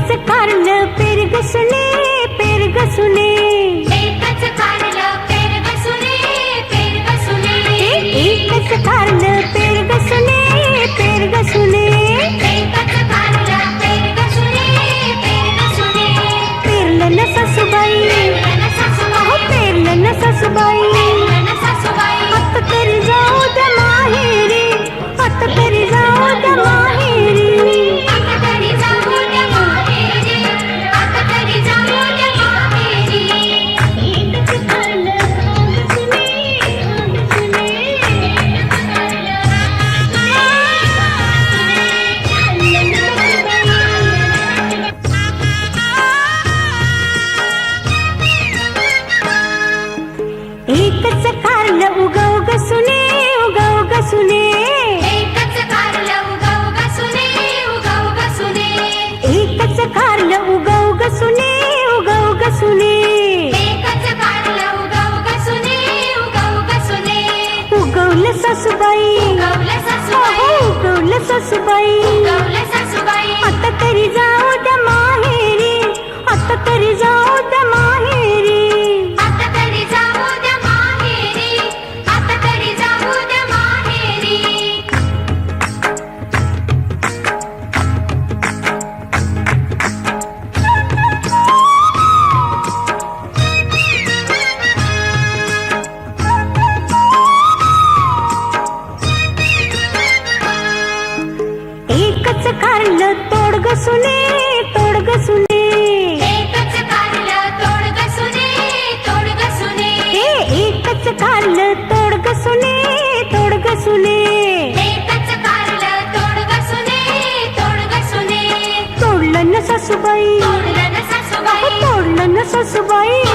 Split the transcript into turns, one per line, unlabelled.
एकच कारलं पेरग सुने, पेरग सुने.
एकच कारलं पेरग सुने, पेरग सुने.
एकच कारलं पेरग सुने, पेरग सुने.
एकच कारलं पेरग सुने, पेरग सुने.
पेरलं न सासूबाई,
पेरलं न सासूबाई,
पेरलं न सासूबाई.
पेरलं न सासूबाई.
आता तरी जाऊ द्या माहेरी, आता तरी जाऊ द्या माहेरी.
आता तरी जाऊ द्या माहेरी, आता तरी जाऊ द्या माहेरी.
एकच कारलं पेरग सुने, एकच कारलं उगव ग सुने, उगव ग सुने.
एकच कारलं उगव ग सुने, उगव ग सुने.
एकच कारलं उगव ग सुने, उगव ग सुने.
एकच कारलं उगव ग सुने, उगव ग सुने.
उगवलं सासूबाई,
उगवलं सासूबाई,
उगवलं सासूबाई.
उगवलं सासूबाई.
आता तरी जाऊ द्या माहेरी, आता तरी जाऊ द्या माहेरी.
आता तरी जाऊ द्या माहेरी, आता तरी जाऊ द्या माहेरी.
एकच कारलं तोड ग सुने, तोड ग सुने.
एकच कारलं तोड ग सुने, तोड ग सुने.
एकच कारलं तोड ग सुने, तोड ग सुने.
एकच कारलं तोड ग सुने, तोड ग सुने.
तोडलं न सासूबाई,
तोडलं न सासूबाई,
तोडलं न सासूबाई.